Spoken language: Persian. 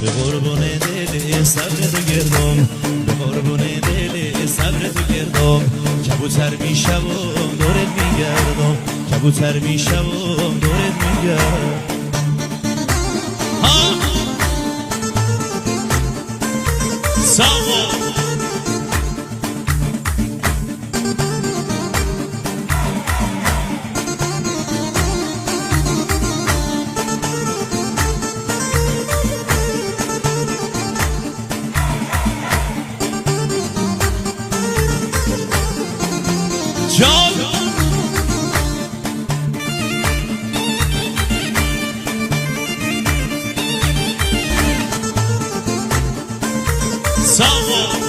به قربون دل صبر تو گردم، به قربون دل صبر تو گردم. کبوتر میشم و دورت میگردم، کبوتر میشم و دورت میگردم. ساوا جان ساوا